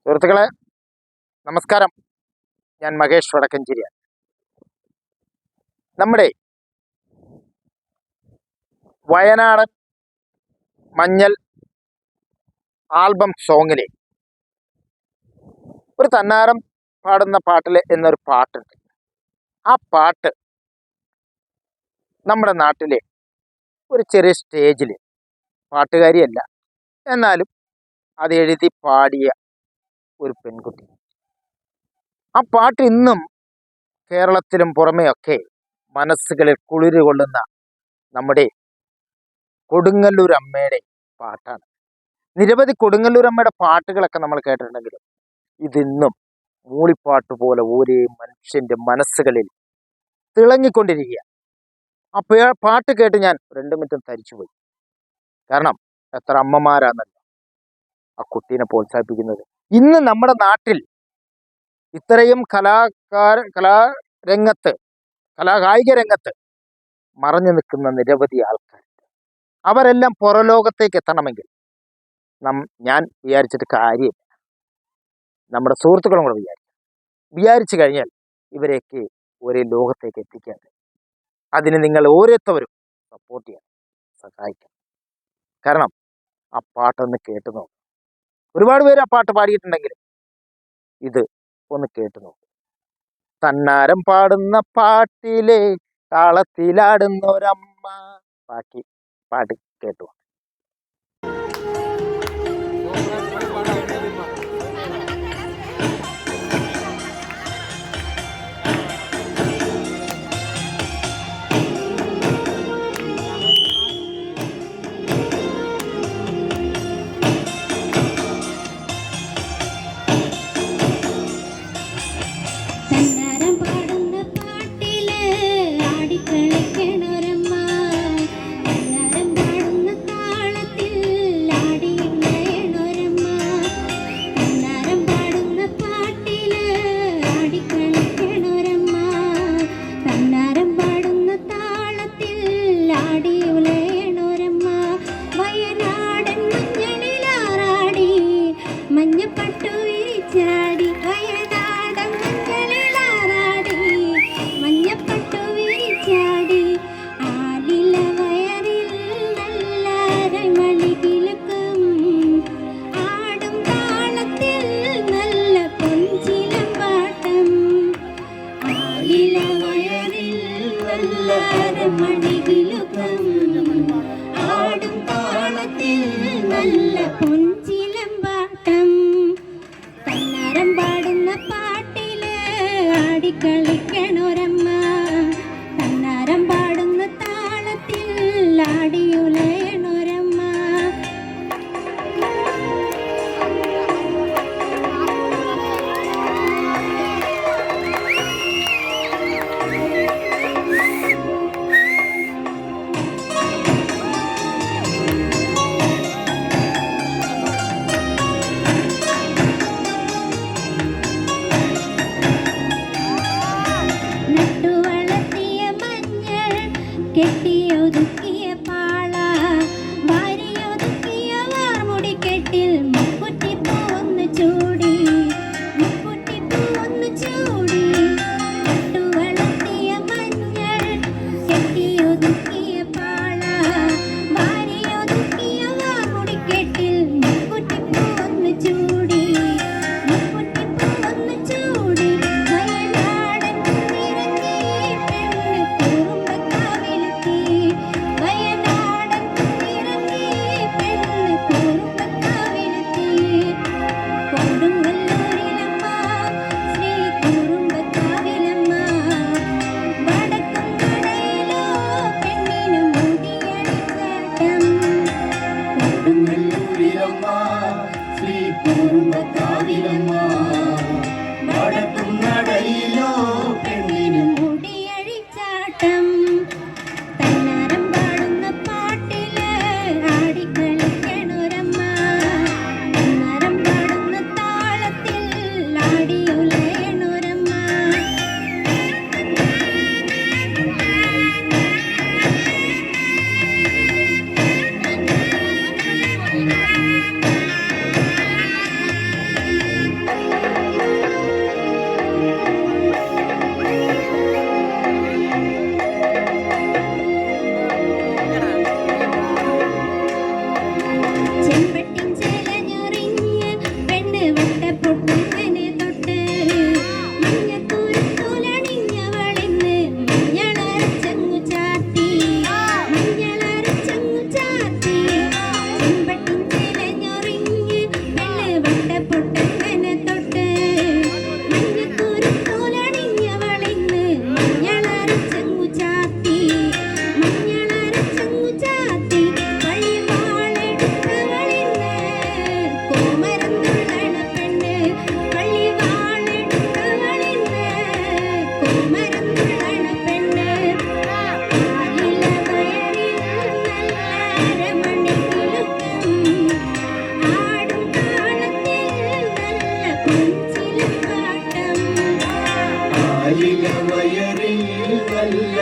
സുഹൃത്തുക്കളെ നമസ്കാരം. ഞാൻ മഹേഷ് വടക്കഞ്ചേരിയാണ്. നമ്മുടെ വയനാടൻ മഞ്ഞൾ ആൽബം സോങ്ങിലെ ഒരു തന്നാരം പാടുന്ന പാട്ടിൽ എന്നൊരു പാട്ടുണ്ട്. ആ പാട്ട് നമ്മുടെ നാട്ടിലെ ഒരു ചെറിയ സ്റ്റേജിൽ, പാട്ടുകാരിയല്ല എന്നാലും അത് എഴുതി പാടിയ ഒരു പെൺകുട്ടി. ആ പാട്ട് ഇന്നും കേരളത്തിലും പുറമെയൊക്കെ മനസ്സുകളിൽ കുളിര് കൊള്ളുന്ന നമ്മുടെ കൊടുങ്ങല്ലൂർ അമ്മയുടെ പാട്ടാണ്. നിരവധി കൊടുങ്ങല്ലൂർ അമ്മയുടെ പാട്ടുകളൊക്കെ നമ്മൾ കേട്ടിട്ടുണ്ടെങ്കിലും ഇതിന്നും മൂളിപ്പാട്ട് പോലെ ഓരോ മനുഷ്യന്റെ മനസ്സുകളിൽ തിളങ്ങിക്കൊണ്ടിരിക്കുക. ആ പാട്ട് കേട്ട് ഞാൻ 2 മിനിറ്റും തരിച്ചുപോയി. കാരണം എത്ര അമ്മമാരാന്നല്ലോ ആ കുട്ടീനെ പ്രോത്സാഹിപ്പിക്കുന്നത്. ഇന്ന് നമ്മുടെ നാട്ടിൽ ഇത്രയും കായിക രംഗത്ത് മറഞ്ഞു നിൽക്കുന്ന നിരവധി ആൾക്കാർ. അവരെല്ലാം പുറലോകത്തേക്ക് എത്തണമെങ്കിൽ ഞാൻ വിചാരിച്ചിട്ട് കാര്യമില്ല. നമ്മുടെ സുഹൃത്തുക്കളും കൂടെ വിചാരിച്ചു കഴിഞ്ഞാൽ ഇവരെയൊക്കെ ഒരേ ലോകത്തേക്ക് എത്തിക്കാൻ. അതിന് നിങ്ങൾ ഓരോരുത്തവരും സപ്പോർട്ട് ചെയ്യണം, സഹായിക്കണം. കാരണം ആ പാട്ടൊന്ന് കേട്ടു നോക്കും. ഒരുപാട് പേര് ആ പാട്ട് പാടിയിട്ടുണ്ടെങ്കിലും ഇത് ഒന്ന് കേട്ടു നോക്കും. തന്നാരം പാടുന്ന പാട്ടിലെ താളത്തിലാടുന്നൊരമ്മ. ബാക്കി പാട്ട് കേട്ടു. കളിക്കണൊരമ്മ തന്നാരം പാടുന്ന താളത്തിൽ ആടിയുലയണൊരമ്മ. കെട്ടിയൊതുക്കിയ പാള വാരിയൊതുക്കിയ വാർമുടി കെട്ടിൽ മുക്കുറ്റിപ്പൂവൊന്ന് ചൂടി നട്ടുവളർത്തിയ മഞ്ഞൾ കെട്ടിയൊതുക്കിയ പാള വാരിയൊതുക്കിയ വാർമുടി കെട്ടിൽ മുക്കുറ്റിപ്പൂവൊന്ന് ചൂടി വയനാടൻ നിറഞ്ഞേ ശ്രീ കുറുമ്പക്കാവിലമ്മ വടക്കും നടയിലോ പെണ്ണിനും മുടിയഴിച്ചാട്ടം. തന്നാരം പാടുന്ന പാട്ടില് ആടിക്കളിക്കണൊരമ്മ തന്നാരം പാടുന്ന താളത്തിൽ ആടിയുലയണൊരമ്മ. വട്ടപ്പൊട്ടങ്ങനെ തൊട്ട് മഞ്ഞക്കുരുത്തോലണിഞ്ഞവളിന്ന് മഞ്ഞളരച്ചങ്ങു ചാത്തി മഞ്ഞളരച്ചങ്ങു ചാത്തി ചെമ്പട്ടിൻ ചിലഞ്ഞൊറിഞ്ഞ് പെണ്ണ് വട്ടപ്പൊട്ടങ്ങനെ തൊട്ട് മഞ്ഞക്കുരുത്തോലണിഞ്ഞവളിന്ന് മഞ്ഞളരച്ചങ്ങു ചാത്തി മഞ്ഞളരച്ചങ്ങു ചാത്തി പള്ളിവാളെടുത്തവളിന്ന് കോമരം തുള്ളണ പെണ്ണ് പള്ളിവാളെടുത്തവളിന്ന് കോമരം തുള്ളണ പെണ്ണ് ഇളവയറിൽ നല്ല അരമണിക്കിലുക്കം ആടും താളത്തിൽ നല്ല പൊൻചിലമ്പാട്ടം ആലില വയറിൽ നല്ല